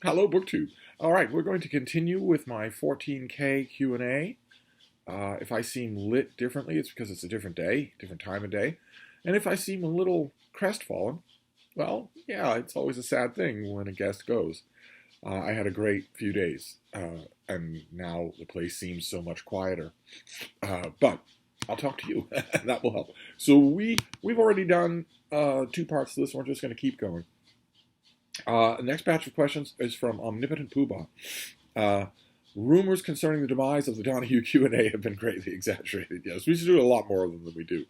Hello, BookTube. All right, we're going to continue with my 14K Q&A. If I seem lit differently, it's because it's a different day, different time of day. And if I seem a little crestfallen, well, yeah, it's always a sad thing when a guest goes. I had a great few days, and now the place seems so much quieter. But I'll talk to you. That will help. So we've already done two parts to this. We're just going to keep going. The next batch of questions is from Omnipotent Poobah. Rumors concerning the demise of the Donahue Q&A have been greatly exaggerated. Yes, we should do a lot more of them than we do.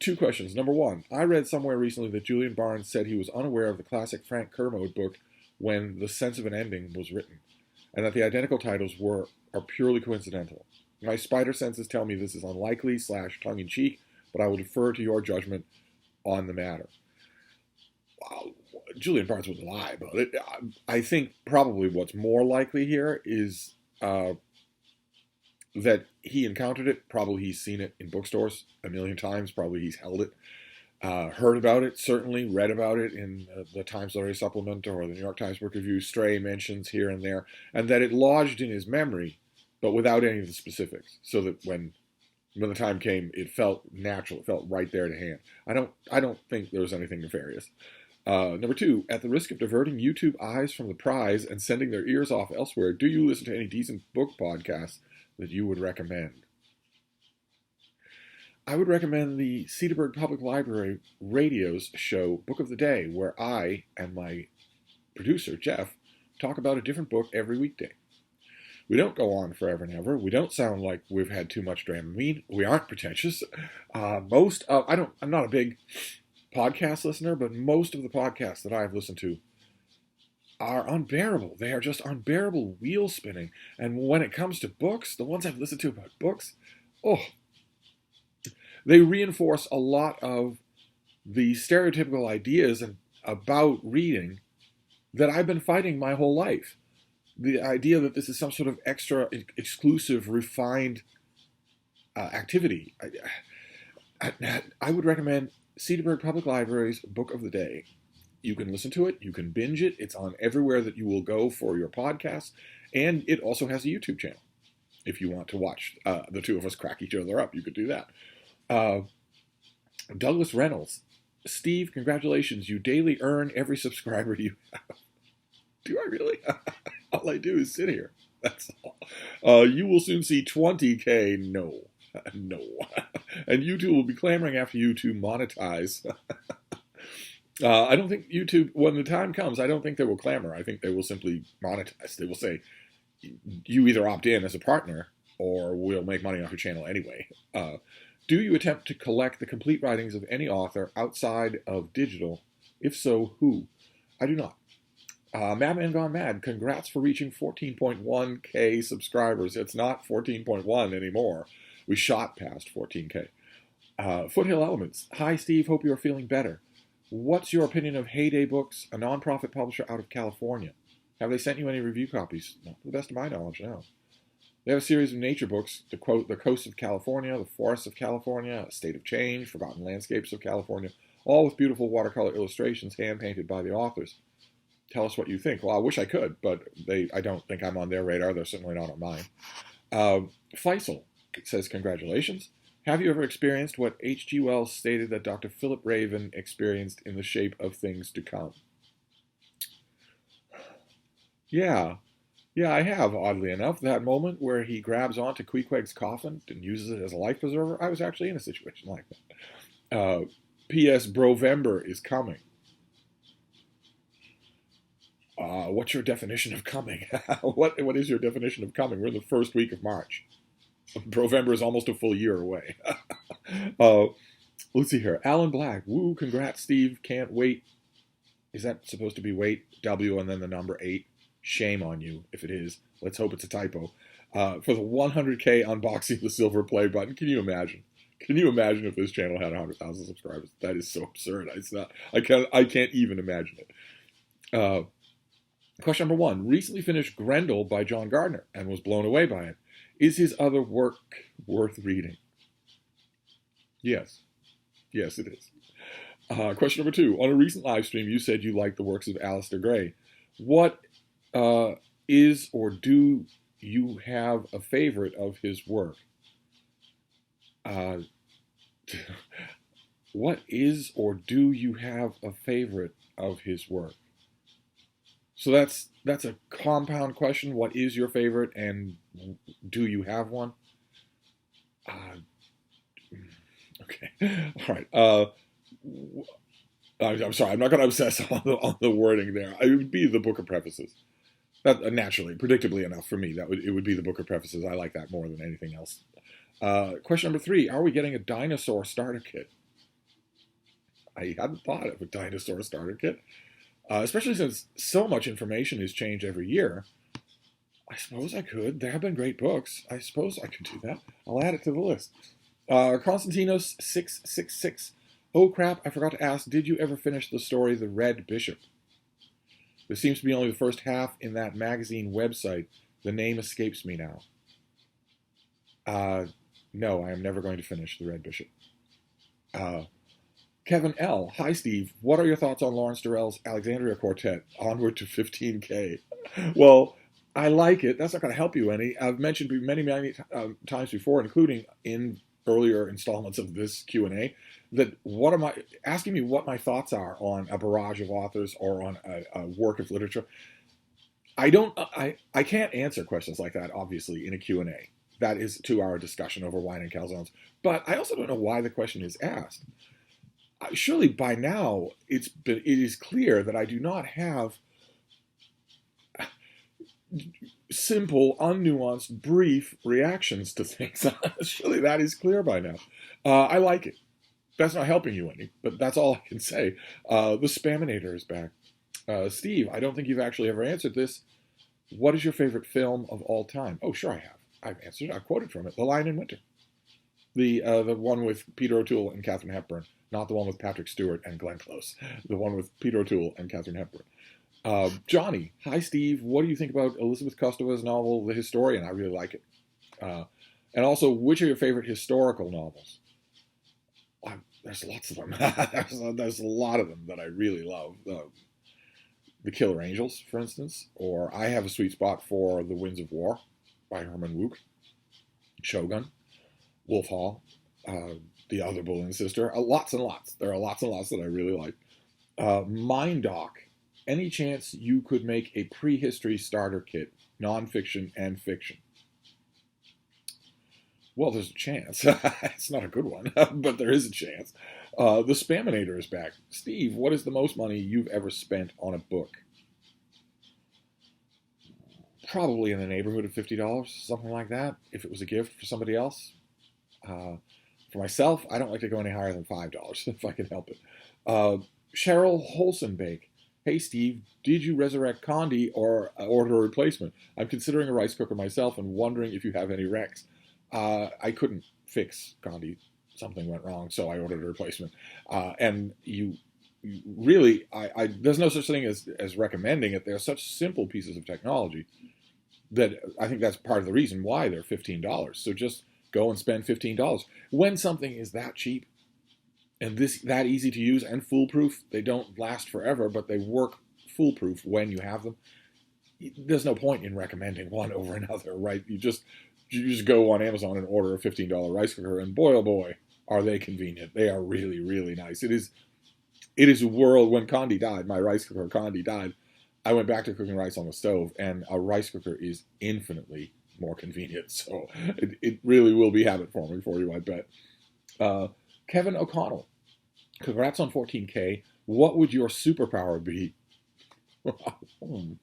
Two questions. Number one, I read somewhere recently that Julian Barnes said he was unaware of the classic Frank Kermode book when The Sense of an Ending was written, and that the identical titles are purely coincidental. My spider senses tell me this is unlikely / tongue-in-cheek, but I will defer to your judgment on the matter. Julian Barnes wouldn't lie about it. I think probably what's more likely here is that he encountered it. Probably he's seen it in bookstores a million times. Probably he's held it, heard about it, certainly read about it in the Times Literary Supplement or the New York Times Book Review, stray mentions here and there, and that it lodged in his memory, but without any of the specifics, so that when the time came, it felt natural. It felt right there to hand. I don't think there was anything nefarious. Number two, at the risk of diverting YouTube eyes from the prize and sending their ears off elsewhere, do you listen to any decent book podcasts that you would recommend? I would recommend the Cedarburg Public Library radio's show, Book of the Day, where I and my producer, Jeff, talk about a different book every weekday. We don't go on forever and ever. We don't sound like we've had too much Dramamine. We aren't pretentious. I'm not a big podcast listener, but most of the podcasts that I've listened to are unbearable. They are just unbearable wheel spinning. And when it comes to books, the ones I've listened to about books, they reinforce a lot of the stereotypical ideas about reading that I've been fighting my whole life. The idea that this is some sort of extra, exclusive, refined activity. I would recommend Cedarburg Public Library's Book of the Day. You can listen to it. You can binge it. It's on everywhere that you will go for your podcast. And it also has a YouTube channel. If you want to watch the two of us crack each other up, you could do that. Douglas Reynolds. Steve, congratulations. You daily earn every subscriber you have. Do I really? All I do is sit here. That's all. You will soon see 20K. No. No. And YouTube will be clamoring after you to monetize. I don't think YouTube, when the time comes, I don't think they will clamor. I think they will simply monetize. They will say, you either opt in as a partner or we'll make money off your channel anyway. Do you attempt to collect the complete writings of any author outside of digital? If so, who? I do not. Madman Gone Mad, congrats for reaching 14.1K subscribers. It's not 14.1 anymore. We shot past 14K. Foothill Elements. Hi, Steve. Hope you're feeling better. What's your opinion of Heyday Books, a nonprofit publisher out of California? Have they sent you any review copies? Not to the best of my knowledge, no. They have a series of nature books, The Coast of California, The Forests of California, A State of Change, Forgotten Landscapes of California, all with beautiful watercolor illustrations hand-painted by the authors. Tell us what you think. Well, I wish I could, but I don't think I'm on their radar. They're certainly not on mine. Faisal says, congratulations. Have you ever experienced what H.G. Wells stated that Dr. Philip Raven experienced in The Shape of Things to Come? Yeah. Yeah, I have, oddly enough. That moment where he grabs onto Queequeg's coffin and uses it as a life preserver, I was actually in a situation like that. P.S. Brovember is coming. What's your definition of coming? What is your definition of coming? We're in the first week of March. Brovember is almost a full year away. Let's see here. Alan Black. Woo, congrats, Steve. Can't wait. Is that supposed to be wait? W and then the number 8. Shame on you if it is. Let's hope it's a typo. For the 100K unboxing the silver play button. Can you imagine? Can you imagine if this channel had 100,000 subscribers? That is so absurd. It's not. I can't even imagine it. Question number 1. Recently finished Grendel by John Gardner and was blown away by it. Is his other work worth reading? Yes. Yes, it is. Question number 2. On a recent live stream, you said you liked the works of Aleister Gray. What is or do you have a favorite of his work? Uh, what is or do you have a favorite of his work? So that's a compound question. What is your favorite, and do you have one? Uh, okay, all right. I'm sorry. I'm not going to obsess on the wording there. It would be the Book of Prefaces. That naturally, predictably enough for me, it would be the Book of Prefaces. I like that more than anything else. Question number 3: are we getting a dinosaur starter kit? I hadn't thought of a dinosaur starter kit, especially since so much information is changed every year. I suppose I could. There have been great books. I suppose I could do that. I'll add it to the list. Constantinos 666. Oh crap! I forgot to ask. Did you ever finish the story The Red Bishop? There seems to be only the first half in that magazine website. The name escapes me now. No, I am never going to finish The Red Bishop. Kevin L. Hi, Steve. What are your thoughts on Lawrence Durrell's Alexandria Quartet? Onward to 15K. Well, I like it. That's not going to help you any. I've mentioned many times before, including in earlier installments of this Q&A, that asking me what my thoughts are on a barrage of authors or on a work of literature. I can't answer questions like that, obviously, in a Q&A. That is a 2-hour discussion over wine and calzones. But I also don't know why the question is asked. Surely by now it is clear that I do not have simple, unnuanced, brief reactions to things. Surely that is clear by now. I like it. That's not helping you any, but that's all I can say. The Spaminator is back. Steve, I don't think you've actually ever answered this. What is your favorite film of all time? Oh, sure I have. I've answered. I've quoted from it. The Lion in Winter. The one with Peter O'Toole and Katharine Hepburn. Not the one with Patrick Stewart and Glenn Close. The one with Peter O'Toole and Katharine Hepburn. Johnny, hi Steve. What do you think about Elizabeth Kostova's novel, The Historian? I really like it. And also, which are your favorite historical novels? There's lots of them. There's a lot of them that I really love. The Killer Angels, for instance, or I have a sweet spot for The Winds of War by Herman Wouk, Shogun, Wolf Hall, The Other Bull and Sister. Lots and lots. There are lots and lots that I really like. Mind Doc. Any chance you could make a prehistory starter kit, nonfiction and fiction? Well, there's a chance. It's not a good one, but there is a chance. The Spaminator is back. Steve, what is the most money you've ever spent on a book? Probably in the neighborhood of $50, something like that, if it was a gift for somebody else. For myself, I don't like to go any higher than $5, if I can help it. Cheryl Holsenbake. Hey, Steve, did you resurrect Condi or order a replacement? I'm considering a rice cooker myself and wondering if you have any recs. I couldn't fix Condi. Something went wrong, so I ordered a replacement. And you really, there's no such thing as recommending it. They're such simple pieces of technology that I think that's part of the reason why they're $15. So just go and spend $15. When something is that cheap, and that easy to use and foolproof, they don't last forever, but they work foolproof when you have them. There's no point in recommending one over another, right? You just go on Amazon and order a $15 rice cooker, and boy, oh boy, are they convenient. They are really, really nice. It is a world. When Condi died, my rice cooker Condi died, I went back to cooking rice on the stove, and a rice cooker is infinitely more convenient. So it really will be habit forming for you, I bet. Kevin O'Connell, congrats on 14K. What would your superpower be? What would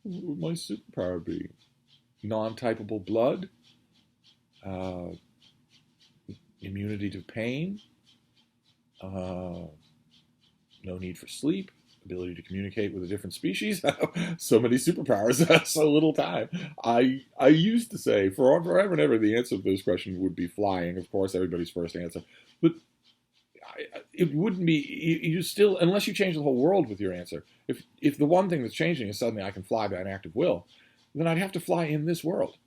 my superpower be? Non-typable blood? Immunity to pain? No need for sleep? Ability to communicate with a different species? So many superpowers, so little time. I used to say, forever and ever, the answer to this question would be flying. Of course, everybody's first answer. But it wouldn't be, you still, unless you change the whole world with your answer. If the one thing that's changing is suddenly I can fly by an act of will, then I'd have to fly in this world.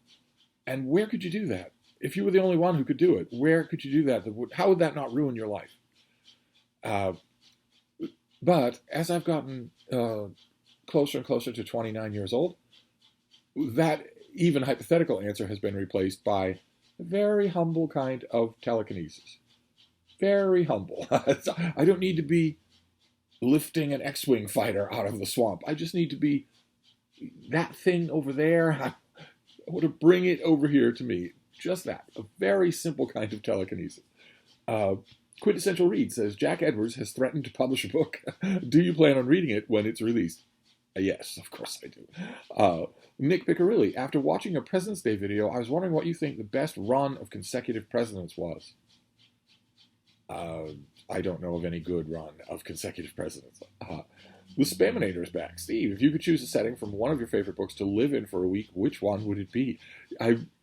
And where could you do that? If you were the only one who could do it, where could you do that? How would that not ruin your life? But as I've gotten closer and closer to 29 years old, that even hypothetical answer has been replaced by a very humble kind of telekinesis. Very humble. I don't need to be lifting an X-Wing fighter out of the swamp. I just need to be that thing over there. I want to bring it over here to me. Just that. A very simple kind of telekinesis. Quintessential Read says, Jack Edwards has threatened to publish a book. Do you plan on reading it when it's released? Yes, of course I do. Nick Piccarilli, after watching a President's Day video, I was wondering what you think the best run of consecutive presidents was. I don't know of any good run of consecutive presidents. The Spaminator is back. Steve, if you could choose a setting from one of your favorite books to live in for a week, which one would it be?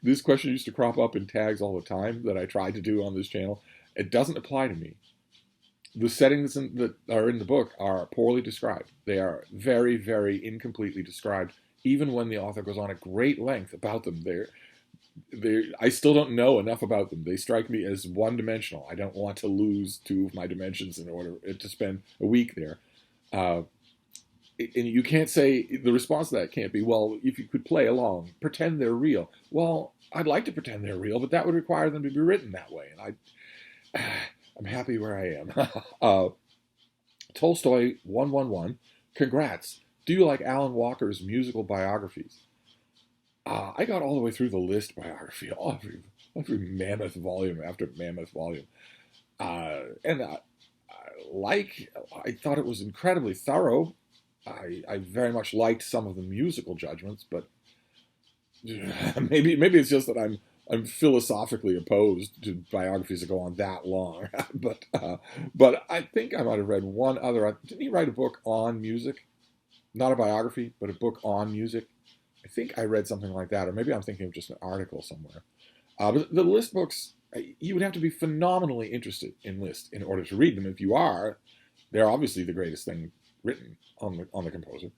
This question used to crop up in tags all the time that I tried to do on this channel. It doesn't apply to me. The settings that are in the book are poorly described. They are very, very incompletely described, even when the author goes on at great length about them. I still don't know enough about them. They strike me as one-dimensional. I don't want to lose two of my dimensions in order to spend a week there. And you can't say, the response to that can't be, well, if you could play along, pretend they're real. Well, I'd like to pretend they're real, but that would require them to be written that way. And I'm happy where I am. Tolstoy 111, congrats. Do you like Alan Walker's musical biographies? I got all the way through the list biography, every mammoth volume after mammoth volume. And I thought it was incredibly thorough. I very much liked some of the musical judgments, but maybe it's just that I'm philosophically opposed to biographies that go on that long. but I think I might have read one other. Didn't he write a book on music? Not a biography, but a book on music. I think I read something like that, or maybe I'm thinking of just an article somewhere. But the list books, you would have to be phenomenally interested in list in order to read them. If you are, they're obviously the greatest thing written on the composer.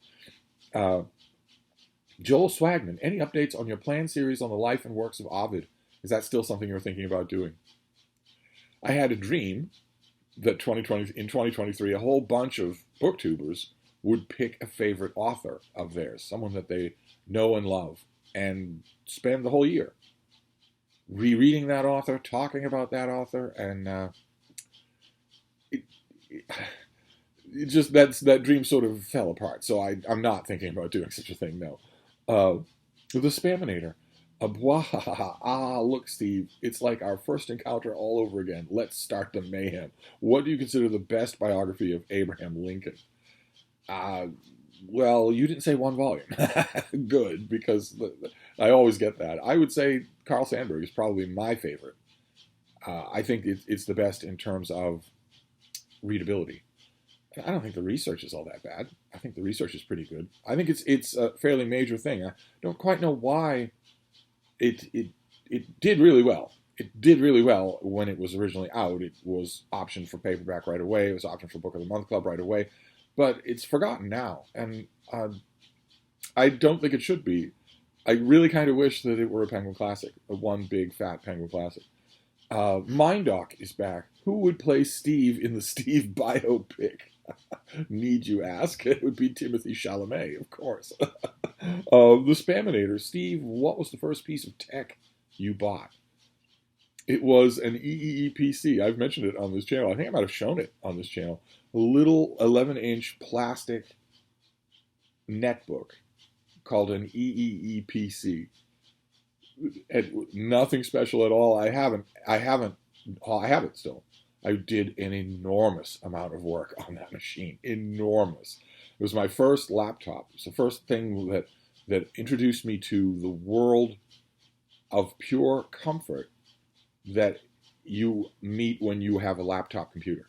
Joel Swagman, any updates on your planned series on the life and works of Ovid? Is that still something you're thinking about doing? I had a dream that in 2023, a whole bunch of booktubers would pick a favorite author of theirs, someone that they know and love, and spend the whole year rereading that author, talking about that author, and it just that dream sort of fell apart. So I'm not thinking about doing such a thing. No. The Spaminator. Look, Steve, it's like our first encounter all over again. Let's start the mayhem. What do you consider the best biography of Abraham Lincoln? Well, you didn't say one volume. Good, because I always get that. I would say Carl Sandburg is probably my favorite. I think it's the best in terms of readability. I don't think the research is all that bad. I think the research is pretty good. I think it's a fairly major thing. I don't quite know why it did really well. It did really well when it was originally out. It was optioned for paperback right away. It was optioned for Book of the Month Club right away. But it's forgotten now, and I don't think it should be. I really kind of wish that it were a Penguin Classic, a one big fat Penguin Classic. Mindoc is back. Who would play Steve in the Steve biopic? Need you ask? It would be Timothy Chalamet, of course. The Spaminator. Steve, what was the first piece of tech you bought? It was an EEE PC. I've mentioned it on this channel. I think I might have shown it on this channel. A little 11-inch plastic netbook called an EEE PC. Nothing special at all. I have it still. I did an enormous amount of work on that machine. Enormous. It was my first laptop. It's the first thing that introduced me to the world of pure comfort that you meet when you have a laptop computer.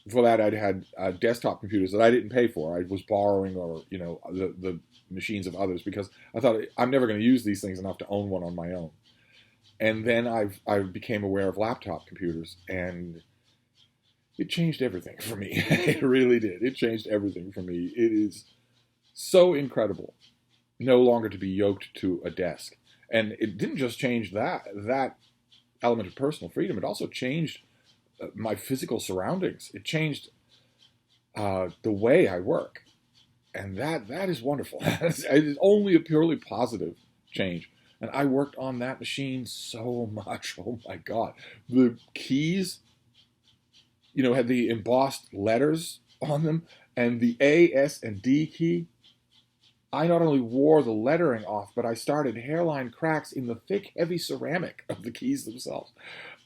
Before that, I'd had desktop computers that I didn't pay for. I was borrowing, or the machines of others, because I thought I'm never going to use these things enough to own one on my own. And then I became aware of laptop computers, and it changed everything for me. It really did. It changed everything for me. It is so incredible no longer to be yoked to a desk. And it didn't just change that element of personal freedom. It also changed my physical surroundings. It changed the way I work. And that is wonderful. It's only a purely positive change. And I worked on that machine so much. Oh my God. The keys, had the embossed letters on them, and the A, S, and D key. I not only wore the lettering off, but I started hairline cracks in the thick, heavy ceramic of the keys themselves.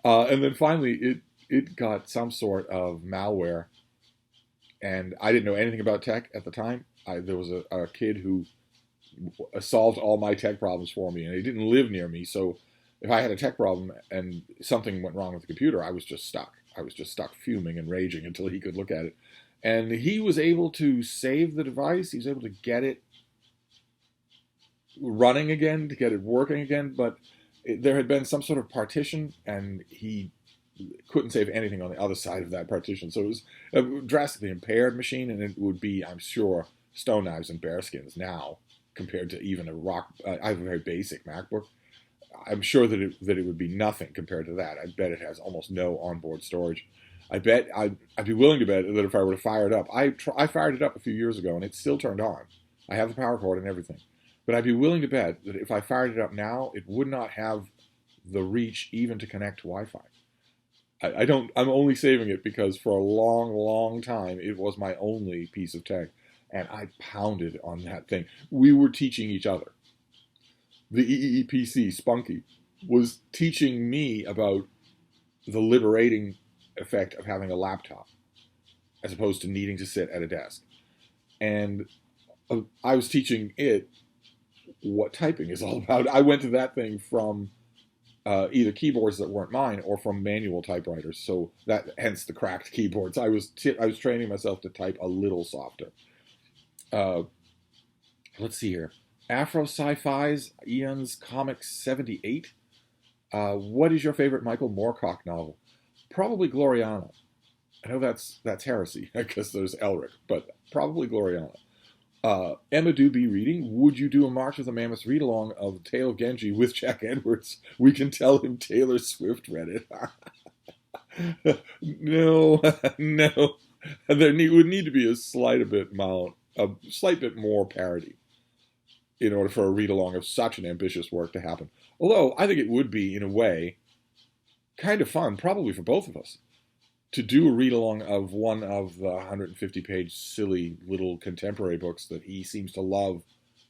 And then finally, it got some sort of malware, and I didn't know anything about tech at the time. There was a kid who solved all my tech problems for me, and he didn't live near me, so if I had a tech problem and something went wrong with the computer, I was just stuck. I was just stuck fuming and raging until he could look at it. And he was able to save the device. He was able to get it running again, to get it working again, but there had been some sort of partition, and he couldn't save anything on the other side of that partition. So it was a drastically impaired machine, and it would be, I'm sure, stone knives and bearskins now compared to even a rock. I have a very basic MacBook. I'm sure that it would be nothing compared to that. I bet it has almost no onboard storage. I bet I'd be willing to bet that if I were to fire it up, I fired it up a few years ago and it's still turned on. I have the power cord and everything, but I'd be willing to bet that if I fired it up now, it would not have the reach even to connect to Wi-Fi. I'm only saving it because for a long, long time it was my only piece of tech, and I pounded on that thing. We were teaching each other. The EEPC, Spunky, was teaching me about the liberating effect of having a laptop as opposed to needing to sit at a desk. And I was teaching it what typing is all about. I went to that thing from either keyboards that weren't mine or from manual typewriters. So hence the cracked keyboards. I was training myself to type a little softer. Let's see here. Afro Sci-Fi's Ian's Comics 78. What is your favorite Michael Moorcock novel? Probably Gloriana. I know that's heresy because there's Elric, but probably Gloriana. Emma do be reading. Would you do a March of the Mammoths read-along of Tale of Genji with Jack Edwards? We can tell him Taylor Swift read it. No, no. There would need to be a slight bit more parody in order for a read-along of such an ambitious work to happen. Although, I think it would be, in a way, kind of fun, probably for both of us, to do a read-along of one of the 150-page silly little contemporary books that he seems to love.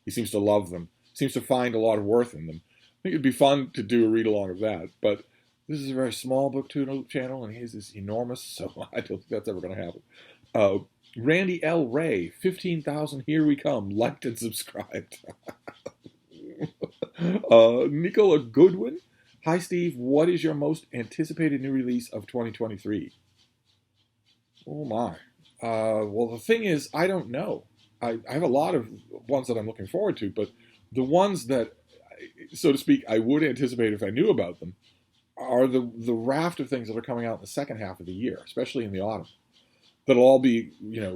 He seems to love them. Seems to find a lot of worth in them. I think it'd be fun to do a read-along of that, but this is a very small booktube channel, and his is enormous, so I don't think that's ever going to happen. Randy L. Ray, 15,000, here we come, liked and subscribed. Nicola Goodwin, hi Steve, what is your most anticipated new release of 2023? Oh my. Well, the thing is, I don't know. I have a lot of ones that I'm looking forward to, but the ones that, so to speak, I would anticipate if I knew about them are the raft of things that are coming out in the second half of the year, especially in the autumn. That'll all be,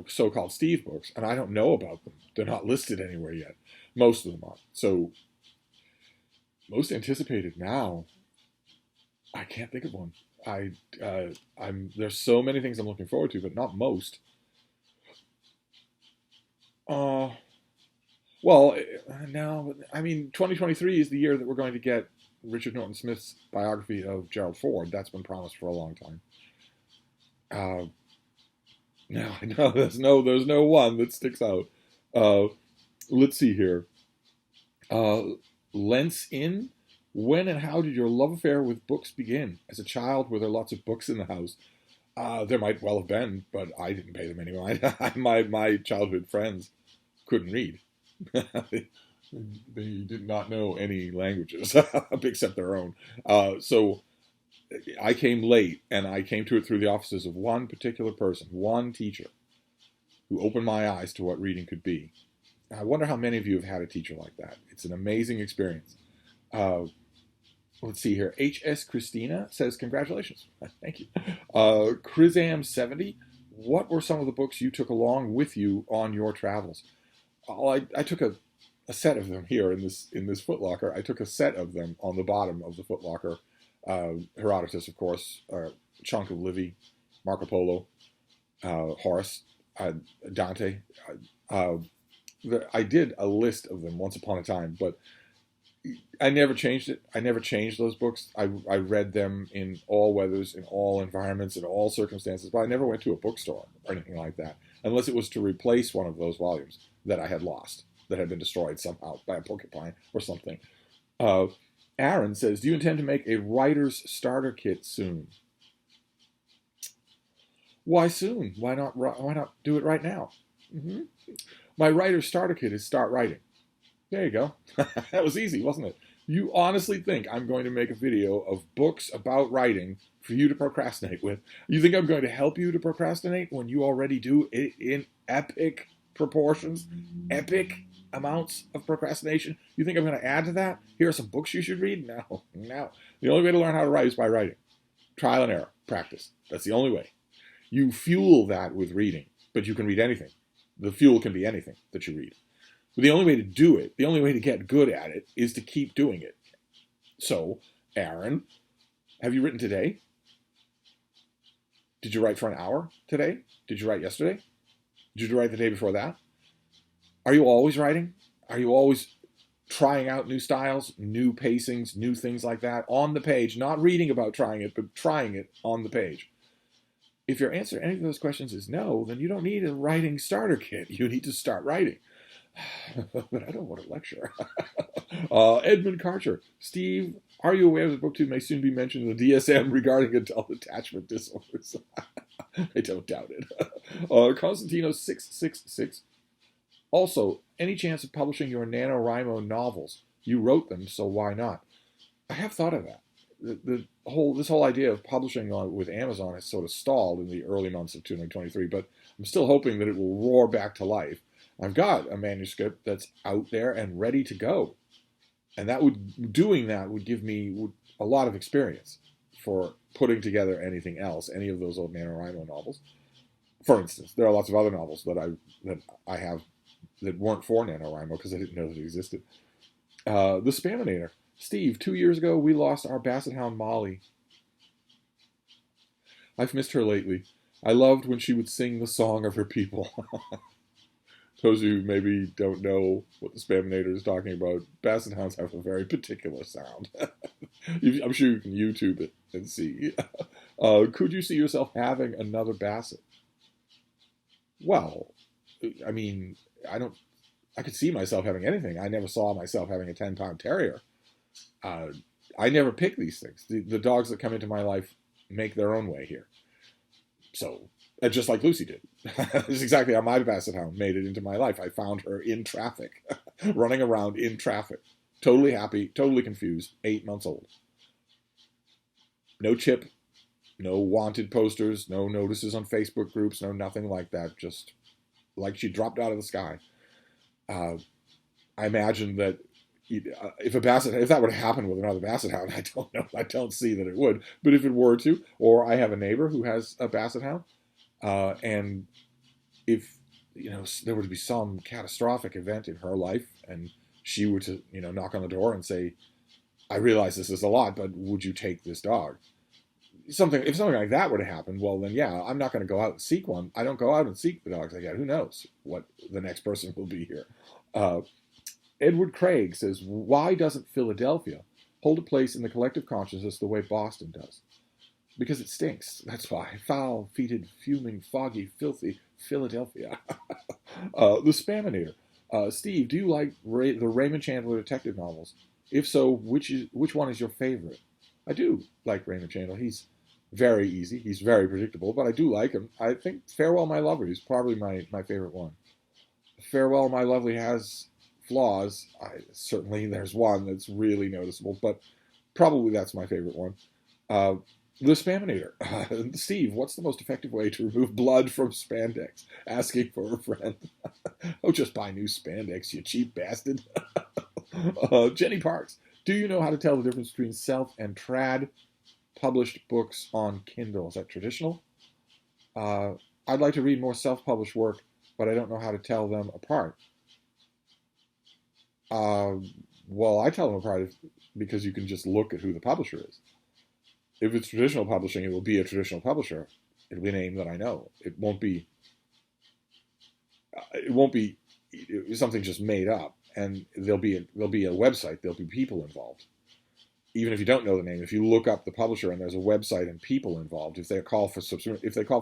so-called Steve books, and I don't know about them. They're not listed anywhere yet. Most of them aren't. So, most anticipated now, I can't think of one. There's so many things I'm looking forward to, but not most. Well, no, I mean, 2023 is the year that we're going to get Richard Norton Smith's biography of Gerald Ford. That's been promised for a long time. No, there's no one that sticks out. Let's see here. Lents in. When and how did your love affair with books begin? As a child, were there lots of books in the house? There might well have been, but I didn't pay them any mind. My childhood friends couldn't read. They did not know any languages except their own. So I came late, and I came to it through the offices of one particular person, one teacher, who opened my eyes to what reading could be. I wonder how many of you have had a teacher like that. It's an amazing experience. Let's see here. H.S. Christina says, congratulations. Thank you. Chrisam70, what were some of the books you took along with you on your travels? I took a set of them here in this footlocker. I took a set of them on the bottom of the footlocker. Herodotus, of course, Chunk of Livy, Marco Polo, Horace, Dante, I did a list of them once upon a time, but I never changed it. I never changed those books. I read them in all weathers, in all environments, in all circumstances, but I never went to a bookstore or anything like that, unless it was to replace one of those volumes that I had lost, that had been destroyed somehow by a porcupine or something. Uh, Aaron says, do you intend to make a writer's starter kit soon? Why soon? Why not do it right now? Mm-hmm. My writer's starter kit is start writing. There you go. That was easy, wasn't it? You honestly think I'm going to make a video of books about writing for you to procrastinate with? You think I'm going to help you to procrastinate when you already do it in epic proportions, epic amounts of procrastination? You think I'm going to add to that? Here are some books you should read? No, no. The only way to learn how to write is by writing. Trial and error, practice. That's the only way. You fuel that with reading, but you can read anything. The fuel can be anything that you read. But the only way to do it, the only way to get good at it, is to keep doing it. So, Aaron, have you written today? Did you write for an hour today? Did you write yesterday? Did you write the day before that? Are you always writing? Are you always trying out new styles, new pacings, new things like that on the page? Not reading about trying it, but trying it on the page. If your answer to any of those questions is no, then you don't need a writing starter kit. You need to start writing. But I don't want to lecture. Edmund Karcher. Steve, are you aware that BookTube may soon be mentioned in the DSM regarding adult attachment disorders? I don't doubt it. Constantino666. Also, any chance of publishing your NaNoWriMo novels? You wrote them, so why not? I have thought of that. This whole idea of publishing with Amazon has sort of stalled in the early months of 2023, but I'm still hoping that it will roar back to life. I've got a manuscript that's out there and ready to go, and doing that would give me a lot of experience for putting together anything else, any of those old NaNoWriMo novels. For instance, there are lots of other novels that I have that weren't for NaNoWriMo because I didn't know that it existed. The Spaminator. Steve, 2 years ago, we lost our Basset Hound Molly. I've missed her lately. I loved when she would sing the song of her people. Those of you who maybe don't know what the Spaminator is talking about, Basset Hounds have a very particular sound. I'm sure you can YouTube it and see. Could you see yourself having another Basset? Well, I mean, I could see myself having anything. I never saw myself having a 10-pound terrier. I never pick these things. The dogs that come into my life make their own way here. So, just like Lucy did. This is exactly how my Basset Hound made it into my life. I found her in traffic, running around in traffic. Totally happy, totally confused, 8 months old. No chip, no wanted posters, no notices on Facebook groups, no nothing like that. Just like she dropped out of the sky. I imagine that if that would happen with another Basset Hound, I don't know. I don't see that it would. But if it were to, or I have a neighbor who has a Basset Hound, and if there were to be some catastrophic event in her life, and she were to knock on the door and say, "I realize this is a lot, but would you take this dog?" If something like that were to happen, well then yeah, I'm not going to go out and seek one. I don't go out and seek the dogs I get. Who knows what the next person will be here. Edward Craig says, why doesn't Philadelphia hold a place in the collective consciousness the way Boston does? Because it stinks. That's why. Foul-feeted, fuming, foggy, filthy Philadelphia. The Spaminator. Steve, do you like the Raymond Chandler detective novels? If so, which one is your favorite? I do like Raymond Chandler. He's very easy. He's very predictable, but I do like him. I think Farewell, My Lovely is probably my favorite one. Farewell, My Lovely has flaws. Certainly there's one that's really noticeable, but probably that's my favorite one. The Spaminator. Steve, what's the most effective way to remove blood from spandex? Asking for a friend. Oh, just buy new spandex, you cheap bastard. Jenny Parks. Do you know how to tell the difference between self and trad published books on Kindle? Is that traditional? I'd like to read more self-published work, but I don't know how to tell them apart. Well, I tell them apart because you can just look at who the publisher is. If it's traditional publishing, it will be a traditional publisher. It'll be a name that I know. It won't be something just made up, and there'll be a website, there'll be people involved. Even if you don't know the name, if you look up the publisher and there's a website and people involved, if they call for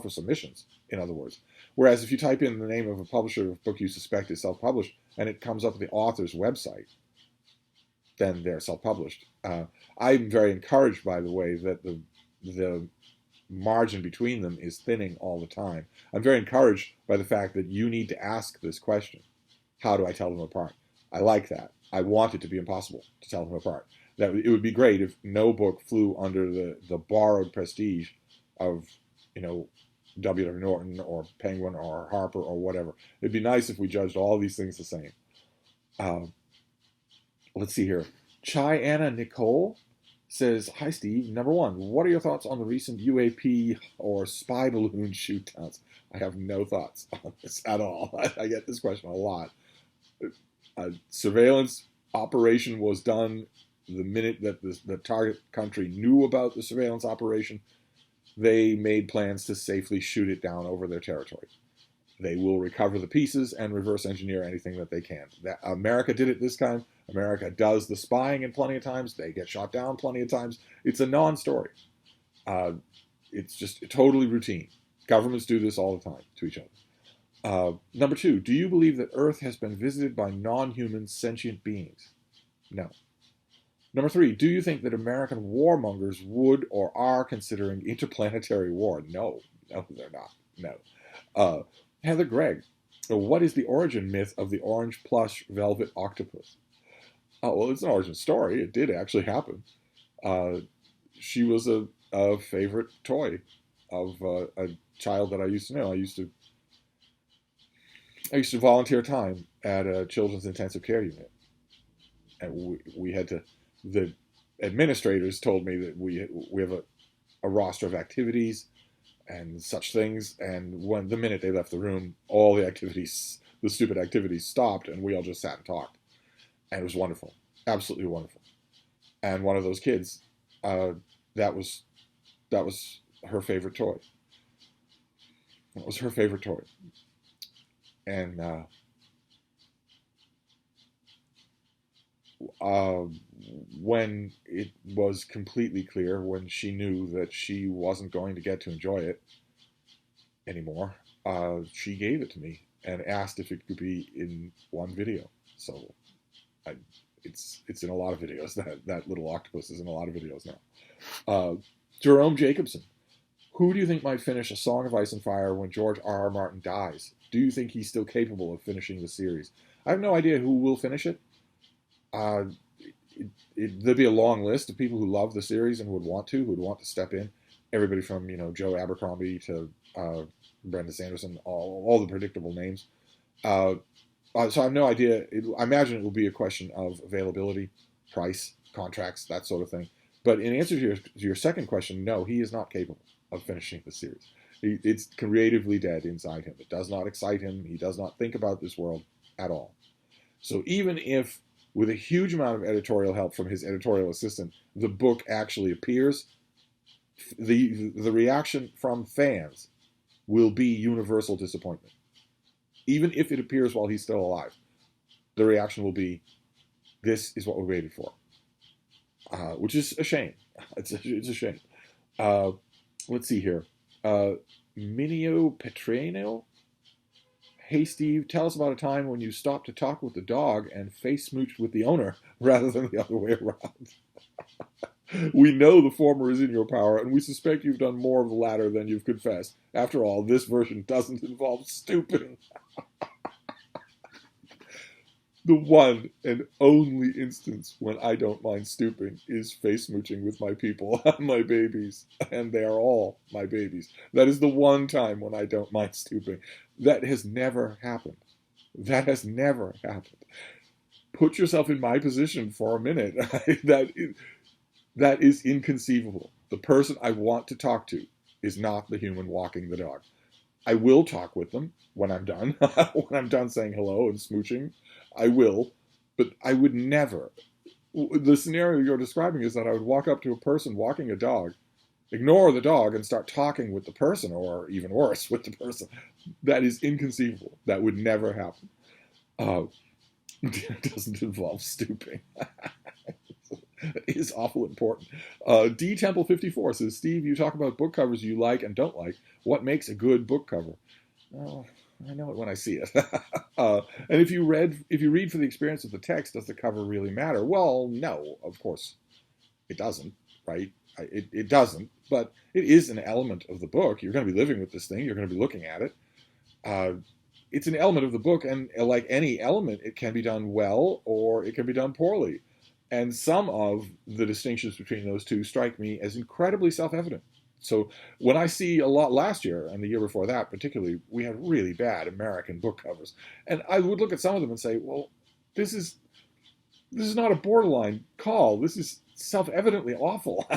submissions, in other words. Whereas if you type in the name of a publisher of a book you suspect is self-published and it comes up with the author's website, then they're self-published. I'm very encouraged by the way that the margin between them is thinning all the time. I'm very encouraged by the fact that you need to ask this question: how do I tell them apart? I like that. I want it to be impossible to tell them apart. That it would be great if no book flew under the borrowed prestige of, W.W. Norton or Penguin or Harper or whatever. It'd be nice if we judged all these things the same. Let's see here. Chai-Anna Nicole says, "Hi, Steve. Number one, what are your thoughts on the recent UAP or spy balloon shoot downs?" I have no thoughts on this at all. I get this question a lot. A surveillance operation was done the minute that the target country knew about the surveillance operation. They made plans to safely shoot it down over their territory. They will recover the pieces and reverse engineer anything that they can. America did it this time. America does the spying in plenty of times. They get shot down plenty of times. It's a non-story. It's just totally routine. Governments do this all the time to each other. Number two, do you believe that Earth has been visited by non-human sentient beings? No. Number three, do you think that American warmongers would or are considering interplanetary war? No, they're not. No. Heather Gregg, what is the origin myth of the orange plush velvet octopus? Oh, well, it's an origin story. It did actually happen. She was a favorite toy of a child that I used to know. I used to volunteer time at a children's intensive care unit, and we had to. The administrators told me that we have a roster of activities and such things, and the minute they left the room, all the stupid activities stopped, and we all just sat and talked, and it was wonderful, absolutely wonderful. And one of those kids, that was her favorite toy. That was her favorite toy, and when it was completely clear, when she knew that she wasn't going to get to enjoy it anymore, she gave it to me and asked if it could be in one video. So it's in a lot of videos. That little octopus is in a lot of videos now. Jerome Jacobson, who do you think might finish A Song of Ice and Fire when George R.R. Martin dies? Do you think he's still capable of finishing the series? I have no idea who will finish it. There'd be a long list of people who love the series and who would want to step in. Everybody from Joe Abercrombie to Brenda Sanderson, all the predictable names. So I have no idea. I imagine it will be a question of availability, price, contracts, that sort of thing. But in answer to your second question, no, he is not capable of finishing the series. It's creatively dead inside him. It does not excite him. He does not think about this world at all. So even if, with a huge amount of editorial help from his editorial assistant, the book actually appears, the reaction from fans will be universal disappointment. Even if it appears while he's still alive, the reaction will be, this is what we waited for. Which is a shame. It's a shame. Let's see here. Minio Petrino. Hey, Steve, tell us about a time when you stopped to talk with the dog and face smooched with the owner rather than the other way around. We know the former is in your power, and we suspect you've done more of the latter than you've confessed. After all, this version doesn't involve stooping. The one and only instance when I don't mind stooping is face smooching with my people, my babies, and they are all my babies. That is the one time when I don't mind stooping. That has never happened. That has never happened. Put yourself in my position for a minute. That is inconceivable. The person I want to talk to is not the human walking the dog. I will talk with them when I'm done. When I'm done saying hello and smooching, I will. But I would never. The scenario you're describing is that I would walk up to a person walking a dog, ignore the dog, and start talking with the person, or even worse, with the person. That is inconceivable. That would never happen. Uh, it doesn't involve stooping. It is awful important. D Temple 54 says, Steve, you talk about book covers you like and don't like. What makes a good book cover? Oh, I know it when I see it. And if you read for the experience of the text, does the cover really matter? Well, no, of course it doesn't, right? It doesn't, but it is an element of the book. You're going to be living with this thing. You're going to be looking at it. It's an element of the book, and like any element, it can be done well or it can be done poorly. And some of the distinctions between those two strike me as incredibly self-evident. So when I see a lot last year and the year before that, particularly, we had really bad American book covers, and I would look at some of them and say, "Well, this is not a borderline call. This is self-evidently awful.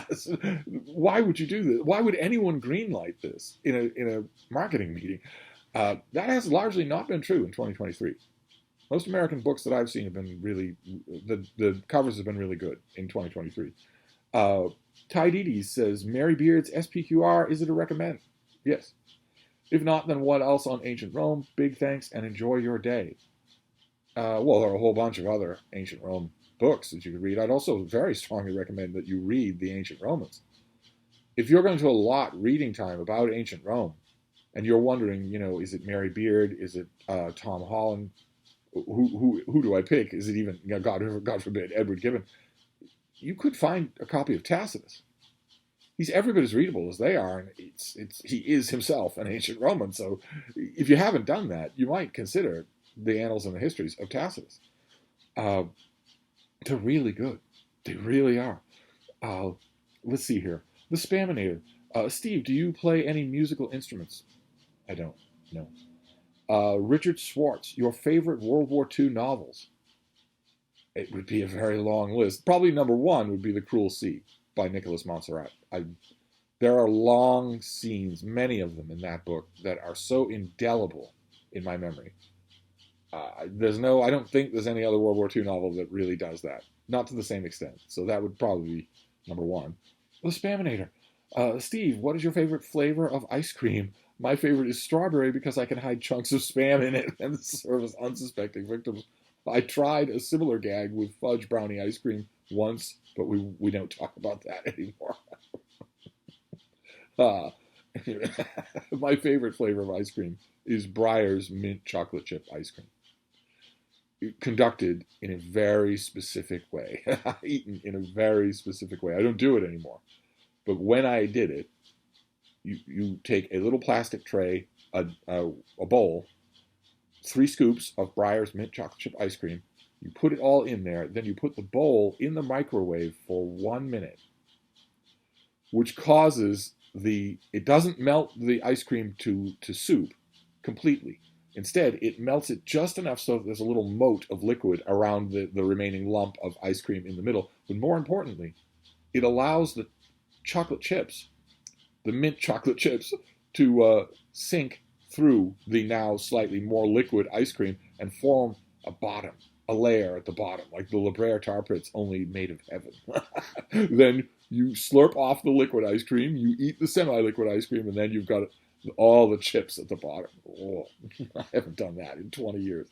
Why would you do this? Why would anyone greenlight this in a marketing meeting?" That has largely not been true in 2023. Most American books that I've seen have been really, the covers have been really good in 2023. Ty Dede says, Mary Beard's SPQR, is it a recommend? Yes. If not, then what else on ancient Rome? Big thanks and enjoy your day. Well, there are a whole bunch of other ancient Rome books that you could read. I'd also very strongly recommend that you read the ancient Romans. If you're going to allot reading time about ancient Rome, and you're wondering, is it Mary Beard? Is it Tom Holland? Who do I pick? Is it even, God forbid, Edward Gibbon? You could find a copy of Tacitus. He's every bit as readable as they are, and he is himself an ancient Roman. So if you haven't done that, you might consider the annals and the histories of Tacitus. They're really good. They really are. Let's see here. The Spaminator. Steve, do you play any musical instruments? I don't. No. Richard Swartz, your favorite World War II novels? It would be a very long list. Probably number one would be The Cruel Sea by Nicholas Montserrat. There are long scenes, many of them in that book, that are so indelible in my memory. I don't think there's any other World War II novel that really does that. Not to the same extent. So that would probably be number one. The Spaminator. Steve, what is your favorite flavor of ice cream? My favorite is strawberry because I can hide chunks of Spam in it and serve as unsuspecting victims. I tried a similar gag with fudge brownie ice cream once, but we don't talk about that anymore. My favorite flavor of ice cream is Breyer's mint chocolate chip ice cream. Conducted in a very specific way. Eaten in a very specific way. I don't do it anymore. But when I did it, you take a little plastic tray, a bowl, 3 scoops of Breyer's mint chocolate chip ice cream. You put it all in there. Then you put the bowl in the microwave for 1 minute, which causes it doesn't melt the ice cream to soup completely. Instead, it melts it just enough so that there's a little moat of liquid around the remaining lump of ice cream in the middle. But more importantly, it allows the chocolate chips, the mint chocolate chips, to sink through the now slightly more liquid ice cream and form a layer at the bottom, like the La Brea tar pits, only made of heaven. Then you slurp off the liquid ice cream, you eat the semi-liquid ice cream, and then you've got all the chips at the bottom. Oh, I haven't done that in 20 years.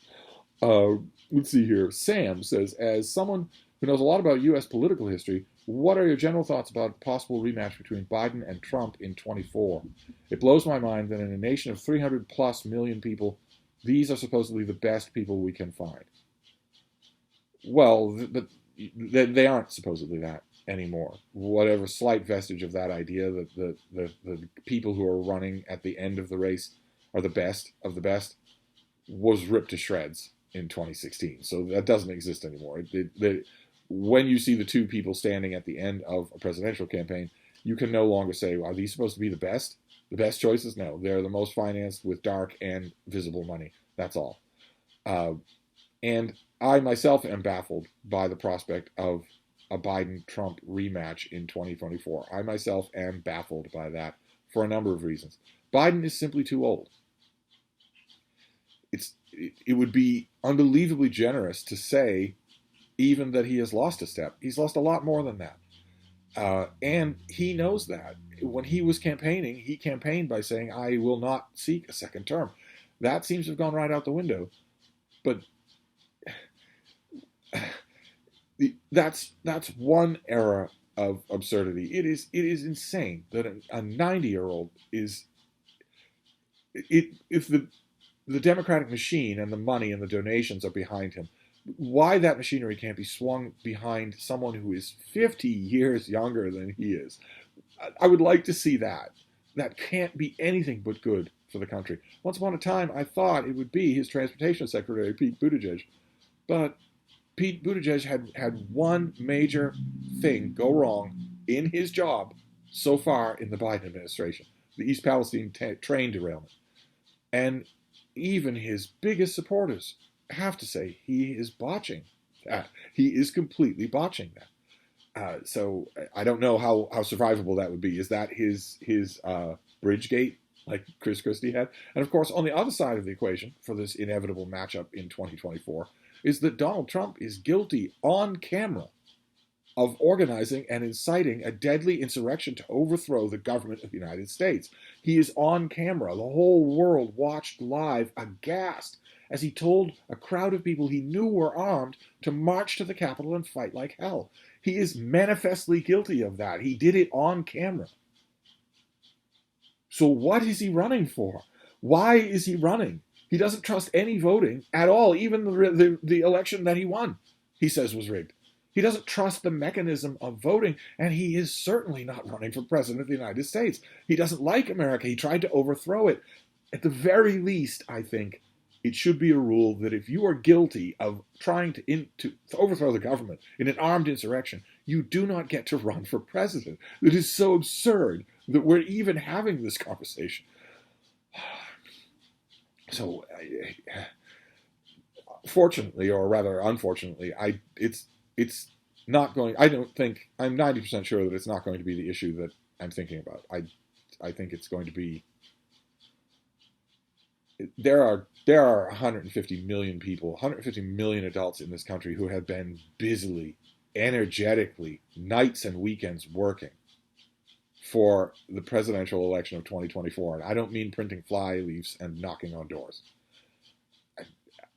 Let's see here. Sam says, as someone who knows a lot about U.S. political history, what are your general thoughts about a possible rematch between Biden and Trump in 24? It blows my mind that in a nation of 300 plus million people, these are supposedly the best people we can find. Well, but they aren't supposedly that anymore. Whatever slight vestige of that idea that the people who are running at the end of the race are the best of the best was ripped to shreds in 2016. So that doesn't exist anymore. When you see the two people standing at the end of a presidential campaign, you can no longer say, are these supposed to be the best? The best choices? No, they're the most financed with dark and visible money. That's all. And I myself am baffled by the prospect of a Biden-Trump rematch in 2024. I myself am baffled by that for a number of reasons. Biden is simply too old. It would be unbelievably generous to say even that he has lost a step. He's lost a lot more than that. And he knows that. When he was campaigning, he campaigned by saying, I will not seek a second term. That seems to have gone right out the window. But that's one era of absurdity. It is insane that a 90-year-old is if the democratic machine and the money and the donations are behind him, why that machinery can't be swung behind someone who is 50 years younger than he is. I would like to see that. That can't be anything but good for the country. Once upon a time, I thought it would be his transportation secretary, Pete Buttigieg. But Pete Buttigieg had one major thing go wrong in his job so far in the Biden administration, the East Palestine train derailment. And even his biggest supporters have to say he is botching that. He is completely botching that. So I don't know how survivable that would be. Is that his Bridgegate like Chris Christie had? And of course, on the other side of the equation for this inevitable matchup in 2024 is that Donald Trump is guilty on camera of organizing and inciting a deadly insurrection to overthrow the government of the United States. He is on camera. The whole world watched live, aghast, as he told a crowd of people he knew were armed to march to the Capitol and fight like hell. He is manifestly guilty of that. He did it on camera. So what is he running for? Why is he running? He doesn't trust any voting at all, even the election that he won, he says was rigged. He doesn't trust the mechanism of voting, and he is certainly not running for president of the United States. He doesn't like America. He tried to overthrow it. At the very least, I think, it should be a rule that if you are guilty of trying to overthrow the government in an armed insurrection, you do not get to run for president. It is so absurd that we're even having this conversation. So, fortunately, or rather unfortunately, it's not going. I don't think I'm 90% sure that it's not going to be the issue that I'm thinking about. I think it's going to be. There are 150 million people, 150 million adults in this country who have been busily, energetically, nights and weekends working for the presidential election of 2024. And I don't mean printing fly leaves and knocking on doors.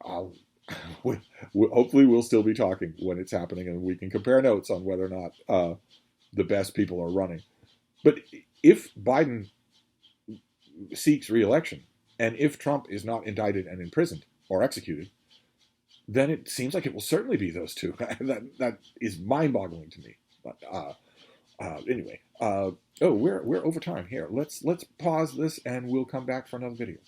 Hopefully we'll still be talking when it's happening and we can compare notes on whether or not the best people are running. But if Biden seeks re-election, and if Trump is not indicted and imprisoned or executed, then it seems like it will certainly be those two. that is mind-boggling to me. But anyway, we're over time here. Let's pause this and we'll come back for another video.